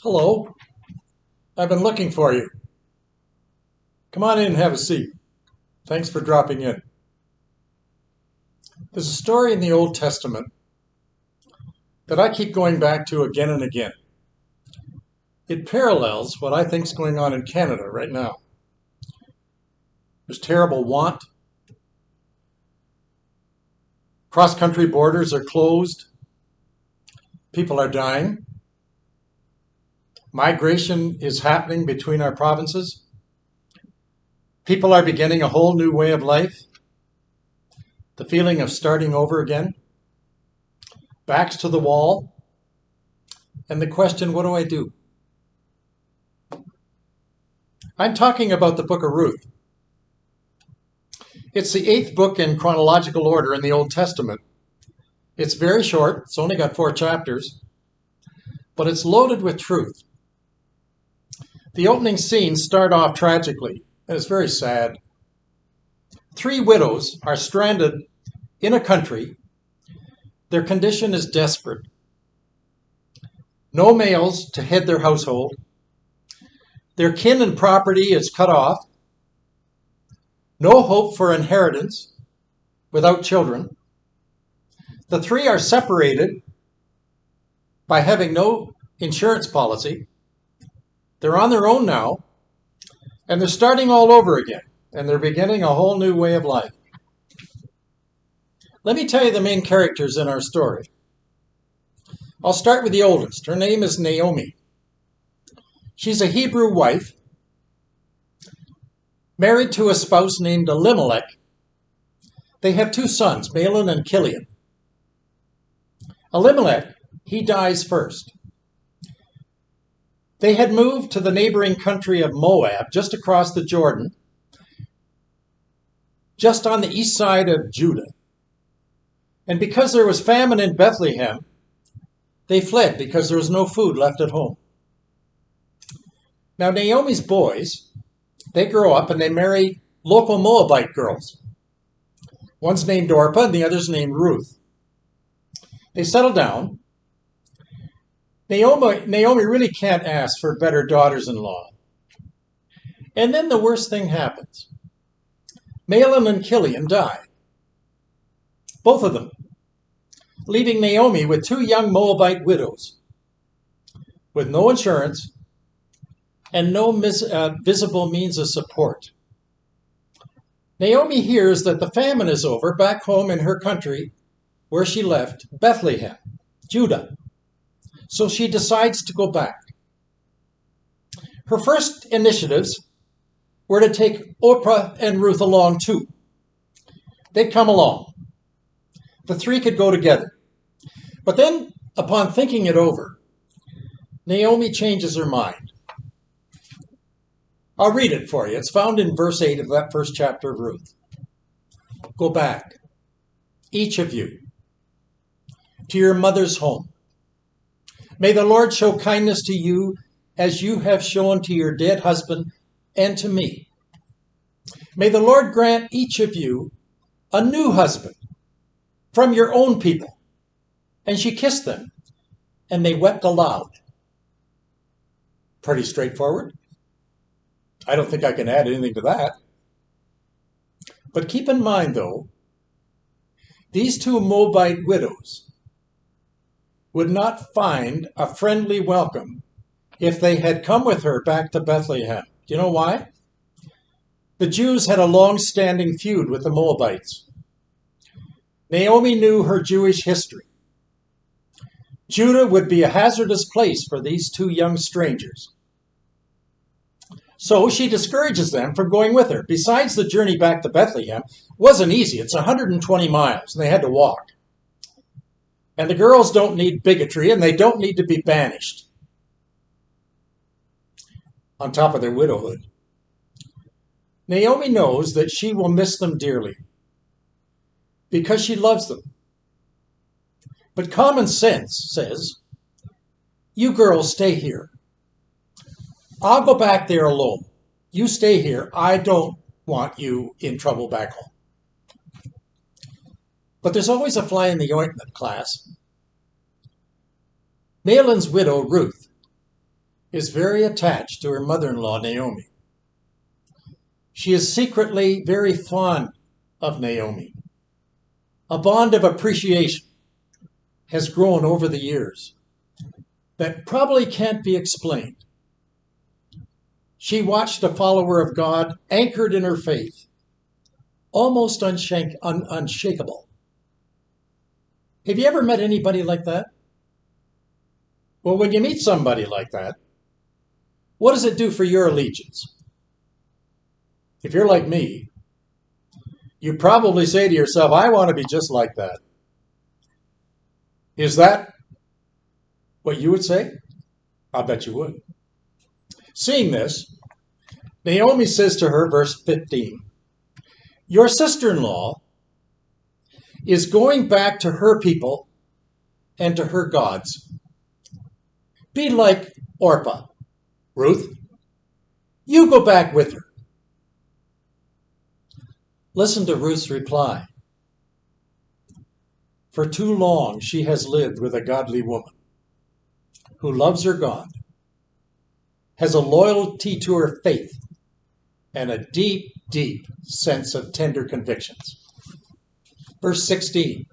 Hello, I've been looking for you. Come on in and have a seat. Thanks for dropping in. There's a story in the Old Testament that I keep going back to again and again. It parallels what I think is going on in Canada right now. There's terrible want. Cross-country borders are closed. People are dying. Migration is happening between our provinces. People are beginning a whole new way of life. The feeling of starting over again. Backs to the wall. And the question, what do I do? I'm talking about the book of Ruth. It's the 8th book in chronological order in the Old Testament. It's very short. It's only got 4 chapters. But it's loaded with truth. The opening scenes start off tragically, and it's very sad. 3 widows are stranded in a country. Their condition is desperate. No males to head their household. Their kin and property is cut off. No hope for inheritance without children. The 3 are separated by having no insurance policy. They're on their own now, and they're starting all over again, and they're beginning a whole new way of life. Let me tell you the main characters in our story. I'll start with the oldest. Her name is Naomi. She's a Hebrew wife, married to a spouse named Elimelech. They have 2 sons, Malin and Kilian. Elimelech, he dies first. They had moved to the neighboring country of Moab, just across the Jordan, just on the east side of Judah. And because there was famine in Bethlehem, they fled because there was no food left at home. Now Naomi's boys, they grow up and they marry local Moabite girls. One's named Orpah and the other's named Ruth. They settle down. Naomi really can't ask for better daughters-in-law. And then the worst thing happens. Malin and Kilian die. Both of them. Leaving Naomi with 2 young Moabite widows. With no insurance and no visible means of support. Naomi hears that the famine is over back home in her country where she left, Bethlehem, Judah. So she decides to go back. Her first initiatives were to take Orpah and Ruth along too. They'd come along. The 3 could go together. But then, upon thinking it over, Naomi changes her mind. I'll read it for you. It's found in verse 8 of that first chapter of Ruth. Go back, each of you, to your mother's home. May the Lord show kindness to you as you have shown to your dead husband and to me. May the Lord grant each of you a new husband from your own people. And she kissed them, and they wept aloud. Pretty straightforward. I don't think I can add anything to that. But keep in mind, though, these 2 Moabite widows would not find a friendly welcome if they had come with her back to Bethlehem. Do you know why? The Jews had a long-standing feud with the Moabites. Naomi knew her Jewish history. Judah would be a hazardous place for these 2 young strangers. So she discourages them from going with her. Besides, the journey back to Bethlehem wasn't easy. It's 120 miles, and they had to walk. And the girls don't need bigotry, and they don't need to be banished on top of their widowhood. Naomi knows that she will miss them dearly because she loves them. But common sense says, you girls stay here. I'll go back there alone. You stay here. I don't want you in trouble back home. But there's always a fly in the ointment, class. Malin's widow, Ruth, is very attached to her mother-in-law, Naomi. She is secretly very fond of Naomi. A bond of appreciation has grown over the years that probably can't be explained. She watched a follower of God anchored in her faith, almost unshakable. Have you ever met anybody like that? Well, when you meet somebody like that, what does it do for your allegiance? If you're like me, you probably say to yourself, I want to be just like that. Is that what you would say? I'll bet you would. Seeing this, Naomi says to her, verse 15, your sister-in-law is going back to her people and to her gods. Be like Orpah, Ruth. You go back with her. Listen to Ruth's reply. For too long she has lived with a godly woman who loves her God, has a loyalty to her faith, and a deep, deep sense of tender convictions. Verse 16.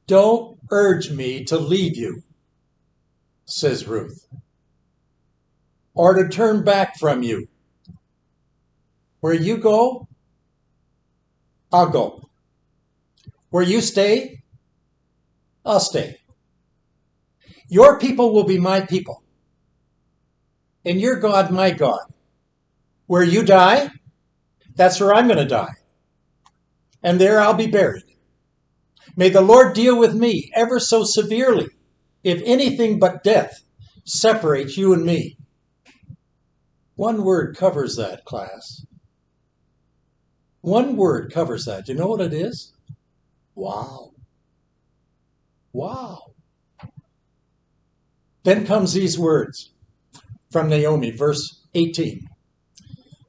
Don't urge me to leave you, says Ruth, or to turn back from you. Where you go, I'll go. Where you stay, I'll stay. Your people will be my people, and your God my God. Where you die, that's where I'm going to die, and there I'll be buried. May the Lord deal with me ever so severely, if anything but death separates you and me. One word covers that, class. One word covers that. You know what it is? Wow. Wow. Then comes these words from Naomi, verse 18.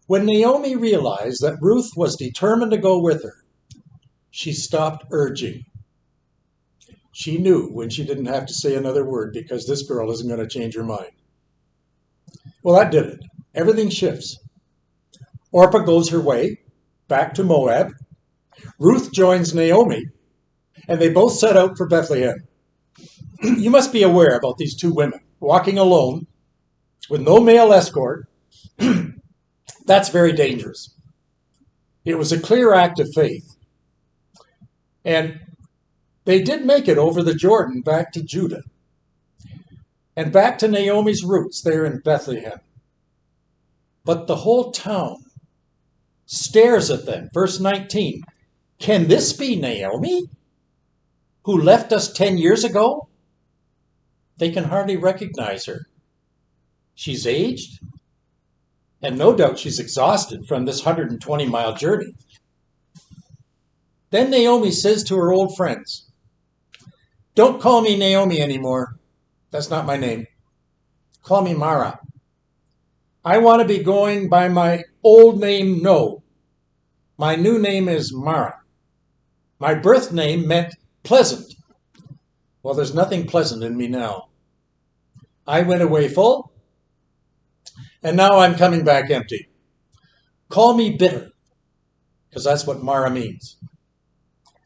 When Naomi realized that Ruth was determined to go with her, she stopped urging. She knew when she didn't have to say another word because this girl isn't going to change her mind. Well, that did it. Everything shifts. Orpah goes her way, back to Moab. Ruth joins Naomi, and they both set out for Bethlehem. You must be aware about these two women walking alone with no male escort. That's very dangerous. It was a clear act of faith. And they did make it over the Jordan back to Judah and back to Naomi's roots there in Bethlehem. But the whole town stares at them. Verse 19, can this be Naomi, who left us 10 years ago? They can hardly recognize her. She's aged, and no doubt she's exhausted from this 120-mile journey. Then Naomi says to her old friends, don't call me Naomi anymore. That's not my name. Call me Mara. I want to be going by my old name, no. My new name is Mara. My birth name meant pleasant. Well, there's nothing pleasant in me now. I went away full, and now I'm coming back empty. Call me bitter, because that's what Mara means.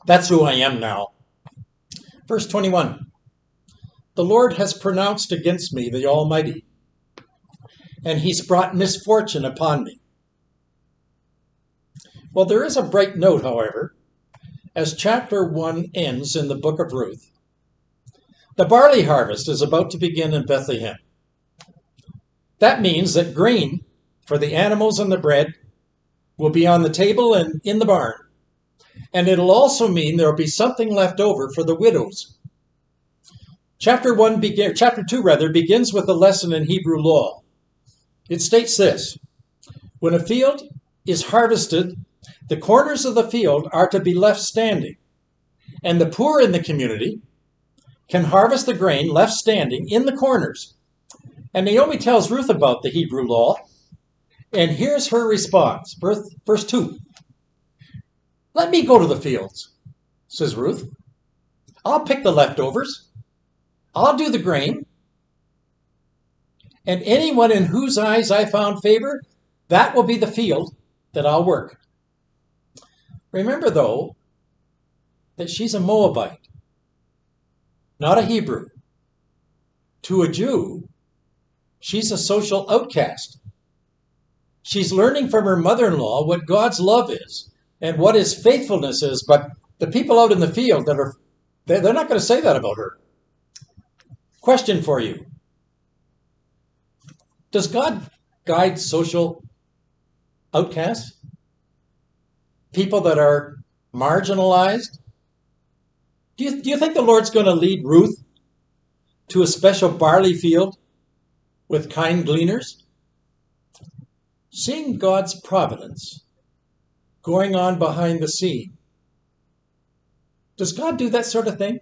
That's who I am now. Verse 21, the Lord has pronounced against me, the Almighty, and he's brought misfortune upon me. Well, there is a bright note, however, as chapter 1 ends in the book of Ruth. The barley harvest is about to begin in Bethlehem. That means that grain for the animals and the bread will be on the table and in the barn. And it'll also mean there'll be something left over for the widows. Chapter 2 begins with a lesson in Hebrew law. It states this: when a field is harvested, the corners of the field are to be left standing, and the poor in the community can harvest the grain left standing in the corners. And Naomi tells Ruth about the Hebrew law, and here's her response. Verse 2. Let me go to the fields, says Ruth. I'll pick the leftovers. I'll do the grain. and anyone in whose eyes I found favor, that will be the field that I'll work. Remember, though, that she's a Moabite, not a Hebrew. To a Jew, she's a social outcast. She's learning from her mother-in-law what God's love is and what his faithfulness is, but the people out in the field they're not going to say that about her. Question for you. Does God guide social outcasts? People that are marginalized? Do you think the Lord's going to lead Ruth to a special barley field with kind gleaners? Seeing God's providence going on behind the scene. Does God do that sort of thing?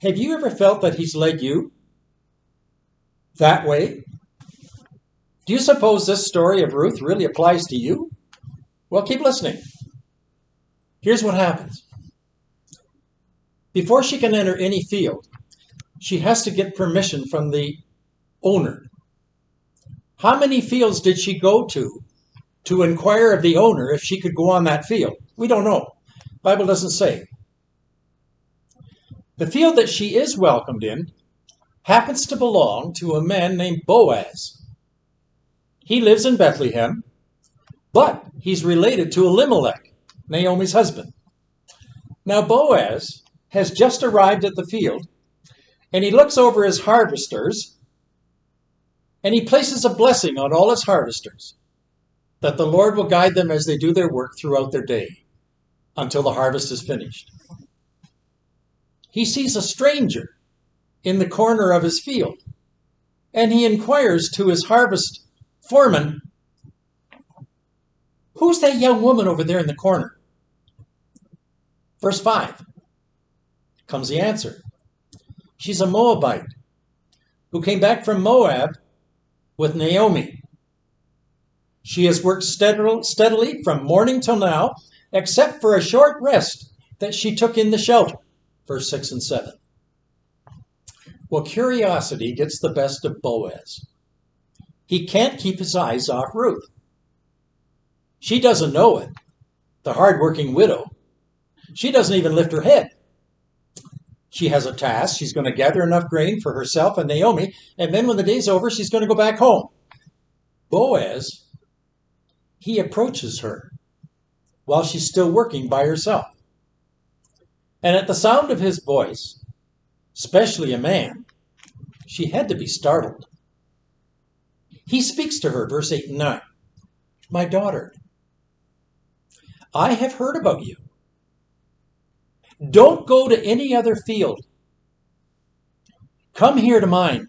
Have you ever felt that he's led you that way? Do you suppose this story of Ruth really applies to you? Well, keep listening. Here's what happens. Before she can enter any field, she has to get permission from the owner. How many fields did she go to inquire of the owner if she could go on that field? We don't know. The Bible doesn't say. The field that she is welcomed in happens to belong to a man named Boaz. He lives in Bethlehem, but he's related to Elimelech, Naomi's husband. Now Boaz has just arrived at the field, and he looks over his harvesters, and he places a blessing on all his harvesters, that the Lord will guide them as they do their work throughout their day, until the harvest is finished. He sees a stranger in the corner of his field, and he inquires to his harvest foreman, "Who's that young woman over there in the corner?" Verse 5 comes the answer. She's a Moabite who came back from Moab with Naomi. She has worked steadily from morning till now, except for a short rest that she took in the shelter. Verse 6 and 7. Well, curiosity gets the best of Boaz. He can't keep his eyes off Ruth. She doesn't know it, the hard-working widow. She doesn't even lift her head. She has a task. She's going to gather enough grain for herself and Naomi, and then when the day's over, she's going to go back home. Boaz, he approaches her while she's still working by herself. And at the sound of his voice, especially a man, she had to be startled. He speaks to her, verse 8 and 9. "My daughter, I have heard about you. Don't go to any other field. Come here to mine.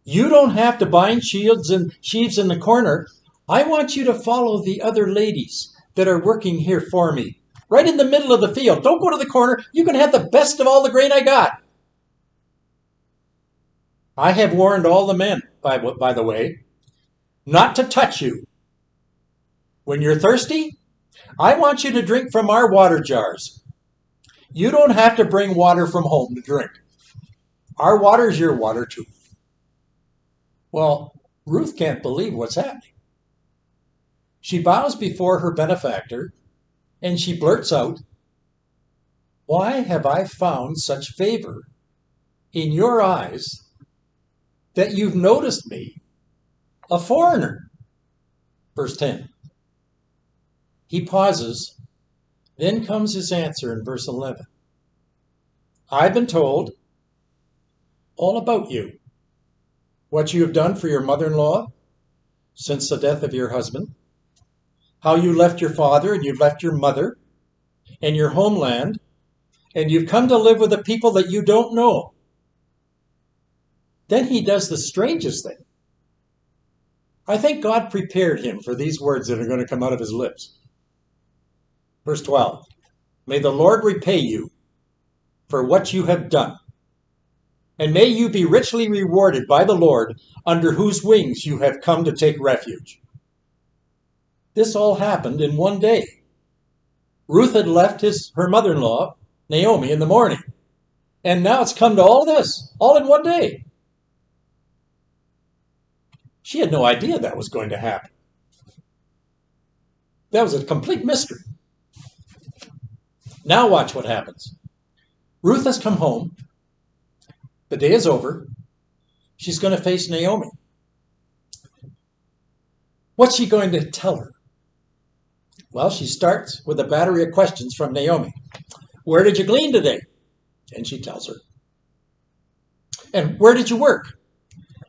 You don't have to bind sheaves in the corner. I want you to follow the other ladies that are working here for me. Right in the middle of the field. Don't go to the corner. You can have the best of all the grain I got. I have warned all the men, by the way, not to touch you. When you're thirsty, I want you to drink from our water jars. You don't have to bring water from home to drink. Our water is your water too." Well, Ruth can't believe what's happening. She bows before her benefactor and she blurts out, "Why have I found such favor in your eyes that you've noticed me, a foreigner?" Verse 10. He pauses. Then comes his answer in verse 11. "I've been told all about you, what you have done for your mother-in-law since the death of your husband, how you left your father and you've left your mother and your homeland, and you've come to live with a people that you don't know." Then he does the strangest thing. I think God prepared him for these words that are going to come out of his lips. Verse 12, "May the Lord repay you for what you have done, and may you be richly rewarded by the Lord, under whose wings you have come to take refuge." This all happened in one day. Ruth had left her mother-in-law, Naomi, in the morning, and now it's come to all this, all in one day. She had no idea that was going to happen. That was a complete mystery. Now watch what happens. Ruth has come home. The day is over. She's going to face Naomi. What's she going to tell her? Well, she starts with a battery of questions from Naomi. Where did you glean today? And she tells her. And where did you work?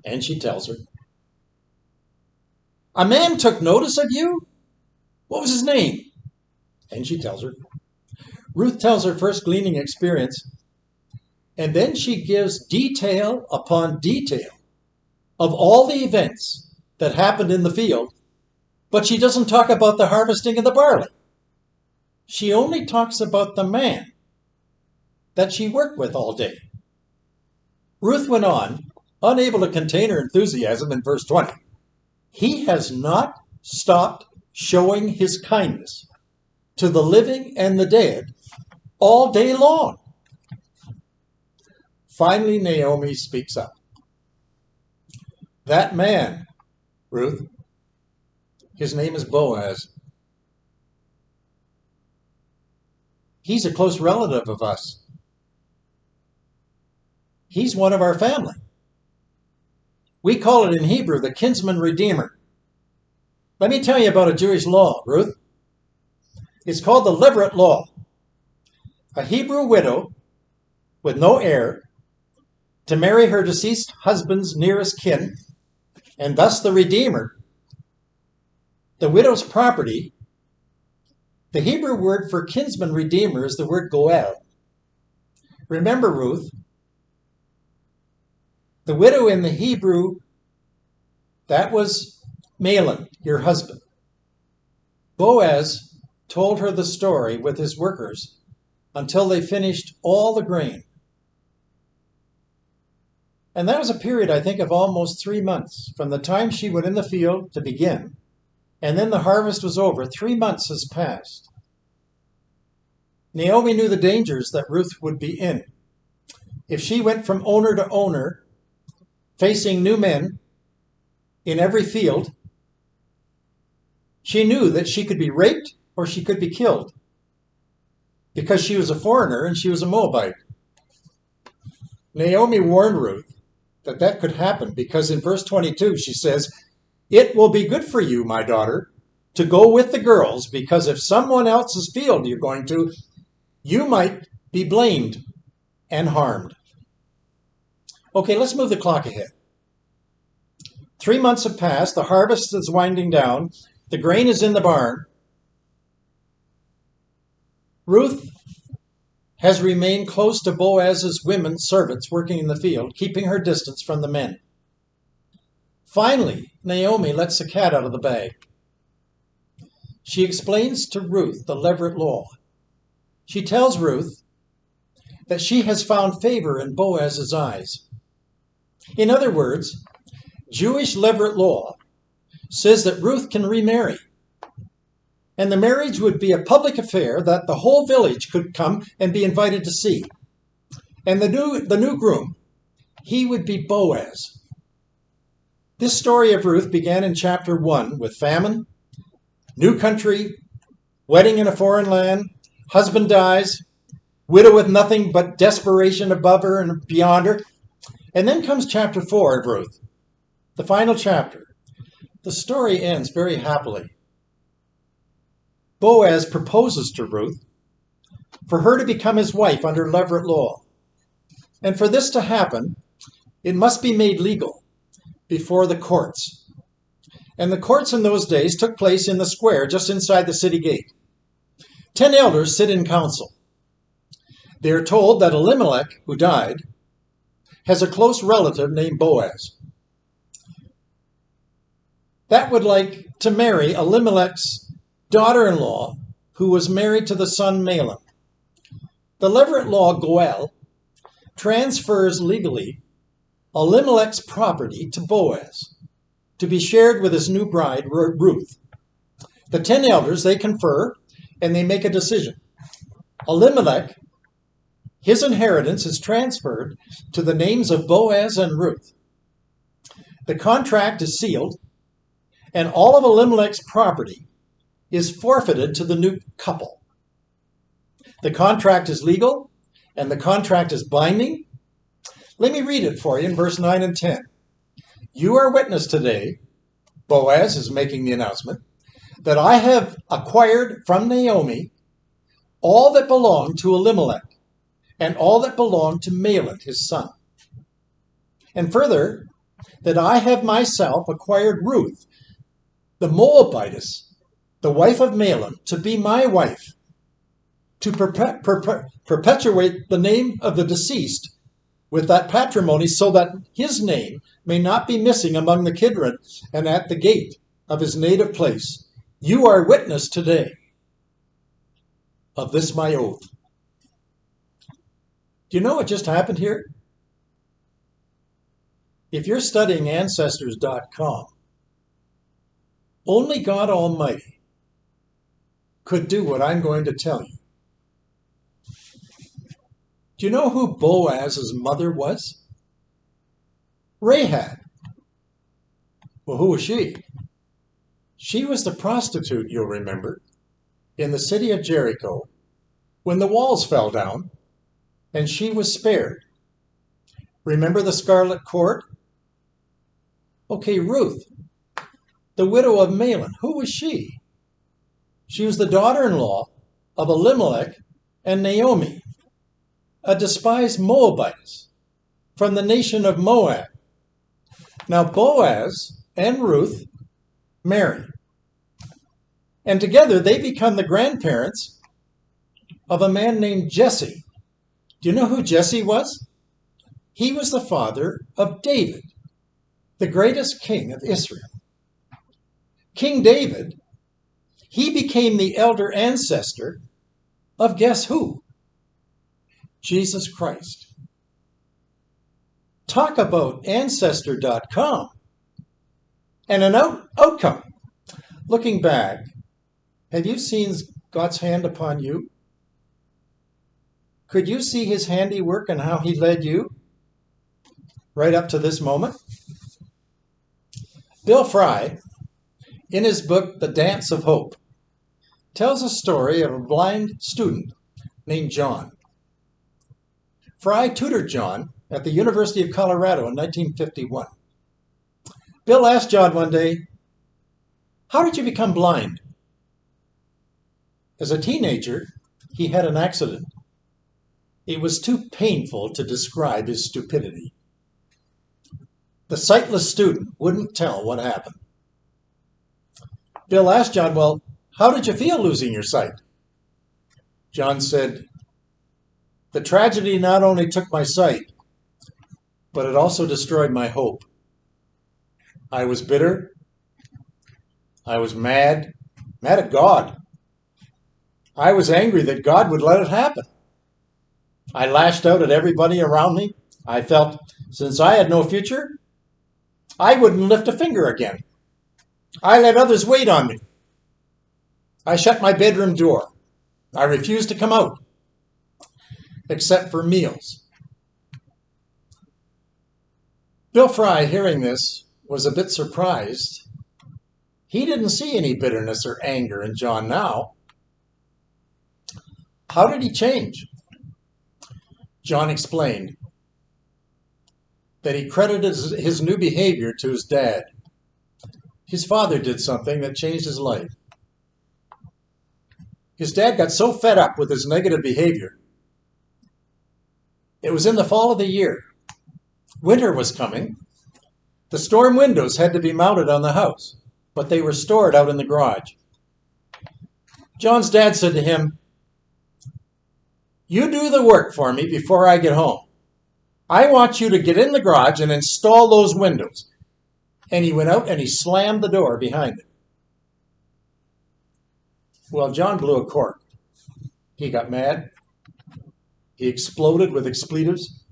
And she tells her. A man took notice of you? What was his name? And she tells her. Ruth tells her first gleaning experience, and then she gives detail upon detail of all the events that happened in the field, but she doesn't talk about the harvesting of the barley. She only talks about the man that she worked with all day. Ruth went on, unable to contain her enthusiasm in verse 20. He has not stopped showing his kindness to the living and the dead all day long. Finally, Naomi speaks up. That man, Ruth, his name is Boaz. He's a close relative of us. He's one of our family. We call it in Hebrew the Kinsman Redeemer. Let me tell you about a Jewish law, Ruth. It's called the Levirate law. A Hebrew widow with no heir to marry her deceased husband's nearest kin, and thus the Redeemer, the widow's property. The Hebrew word for kinsman redeemer is the word goel. Remember, Ruth, the widow in the Hebrew, that was Malin, your husband. Boaz told her the story with his workers until they finished all the grain. And that was a period, I think, of almost 3 months, from the time she went in the field to begin, and then the harvest was over. 3 months has passed. Naomi knew the dangers that Ruth would be in. If she went from owner to owner, facing new men in every field, she knew that she could be raped or she could be killed because she was a foreigner and she was a Moabite. Naomi warned Ruth that that could happen because in verse 22 she says, "It will be good for you, my daughter, to go with the girls, because if someone else's field you're going to, you might be blamed and harmed." Okay, let's move the clock ahead. 3 months have passed. The harvest is winding down. The grain is in the barn. Ruth has remained close to Boaz's women servants working in the field, keeping her distance from the men. Finally, Naomi lets the cat out of the bag. She explains to Ruth the Levirate law. She tells Ruth that she has found favor in Boaz's eyes. In other words, Jewish Levirate law says that Ruth can remarry, and the marriage would be a public affair that the whole village could come and be invited to see. And the new groom, he would be Boaz. This story of Ruth began in chapter 1 with famine, new country, wedding in a foreign land, husband dies, widow with nothing but desperation above her and beyond her. And then comes chapter 4 of Ruth, the final chapter. The story ends very happily. Boaz proposes to Ruth for her to become his wife under Levirate law. And for this to happen, it must be made legal before the courts. And the courts in those days took place in the square just inside the city gate. 10 elders sit in council. They are told that Elimelech, who died, has a close relative named Boaz. That would like to marry Elimelech's daughter-in-law, who was married to the son Malin. The Levirate law, Goel, transfers legally Elimelech's property to Boaz to be shared with his new bride, Ruth. The 10 elders, they confer and they make a decision. Elimelech, his inheritance is transferred to the names of Boaz and Ruth. The contract is sealed, and all of Elimelech's property is forfeited to the new couple. The contract is legal, and the contract is binding. Let me read it for you in verse 9 and 10. You are witness today, Boaz is making the announcement, that I have acquired from Naomi all that belonged to Elimelech and all that belonged to Malin, his son. And further, that I have myself acquired Ruth, the Moabitess, the wife of Malin, to be my wife, to perpetuate the name of the deceased with that patrimony, so that his name may not be missing among the kindred and at the gate of his native place. You are witness today of this my oath. Do you know what just happened here? If you're studying Ancestors.com, only God Almighty could do what I'm going to tell you. Do you know who Boaz's mother was? Rahab. Well, who was she? She was the prostitute, you'll remember, in the city of Jericho when the walls fell down and she was spared. Remember the scarlet cord? Okay, Ruth, the widow of Malin, who was she? She was the daughter-in-law of Elimelech and Naomi, a despised Moabitess from the nation of Moab. Now Boaz and Ruth marry, and together they become the grandparents of a man named Jesse. Do you know who Jesse was? He was the father of David, the greatest king of Israel. King David, he became the elder ancestor of guess who? Jesus Christ. Talk about Ancestor.com and an outcome. Looking back, have you seen God's hand upon you? Could you see his handiwork and how he led you right up to this moment? Bill Fry, in his book, The Dance of Hope, tells a story of a blind student named John. Fry tutored John at the University of Colorado in 1951. Bill asked John one day, "How did you become blind?" As a teenager, he had an accident. It was too painful to describe his stupidity. The sightless student wouldn't tell what happened. Bill asked John, "Well, how did you feel losing your sight?" John said, "The tragedy not only took my sight, but it also destroyed my hope. I was bitter. I was mad at God. I was angry that God would let it happen. I lashed out at everybody around me. I felt since I had no future, I wouldn't lift a finger again. I let others wait on me. I shut my bedroom door. I refused to come out, except for meals." Bill Fry, hearing this, was a bit surprised. He didn't see any bitterness or anger in John now. How did he change? John explained that he credited his new behavior to his dad. His father did something that changed his life. His dad got so fed up with his negative behavior. It was in the fall of the year. Winter was coming. The storm windows had to be mounted on the house, but they were stored out in the garage. John's dad said to him, "You do the work for me before I get home. I want you to get in the garage and install those windows." And he went out and he slammed the door behind him. Well, John blew a cork. He got mad. He exploded with expletives,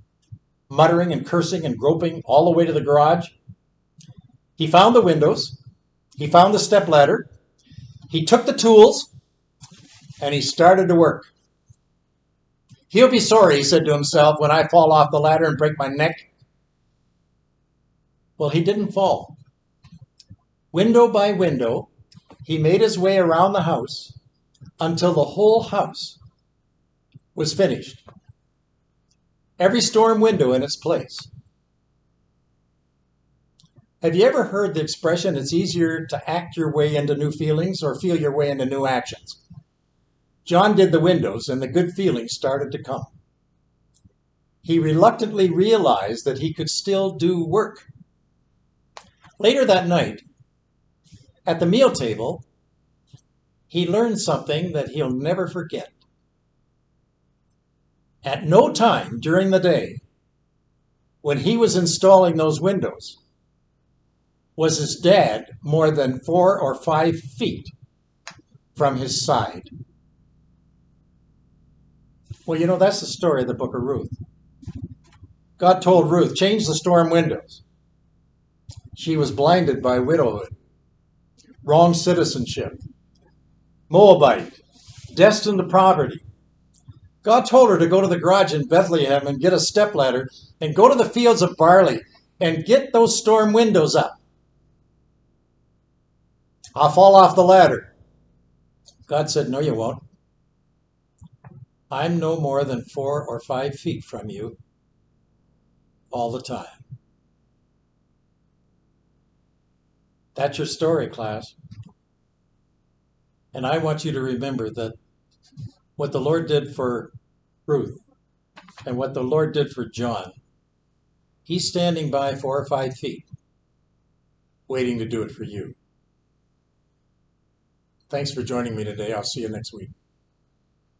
muttering and cursing and groping all the way to the garage. He found the windows. He found the stepladder. He took the tools and he started to work. "He'll be sorry," he said to himself, "when I fall off the ladder and break my neck." Well, he didn't fall. Window by window, he made his way around the house until the whole house was finished. Every storm window in its place. Have you ever heard the expression, it's easier to act your way into new feelings or feel your way into new actions? John did the windows and the good feelings started to come. He reluctantly realized that he could still do work. Later that night, at the meal table, he learned something that he'll never forget. At no time during the day, when he was installing those windows, was his dad more than 4 or 5 feet from his side. Well, you know, that's the story of the book of Ruth. God told Ruth, change the storm windows. She was blinded by widowhood, wrong citizenship, Moabite, destined to poverty. God told her to go to the garage in Bethlehem and get a stepladder and go to the fields of barley and get those storm windows up. I'll fall off the ladder. God said, no, you won't. I'm no more than 4 or 5 feet from you all the time. That's your story, class. And I want you to remember that what the Lord did for Ruth and what the Lord did for John, he's standing by 4 or 5 feet, waiting to do it for you. Thanks for joining me today. I'll see you next week.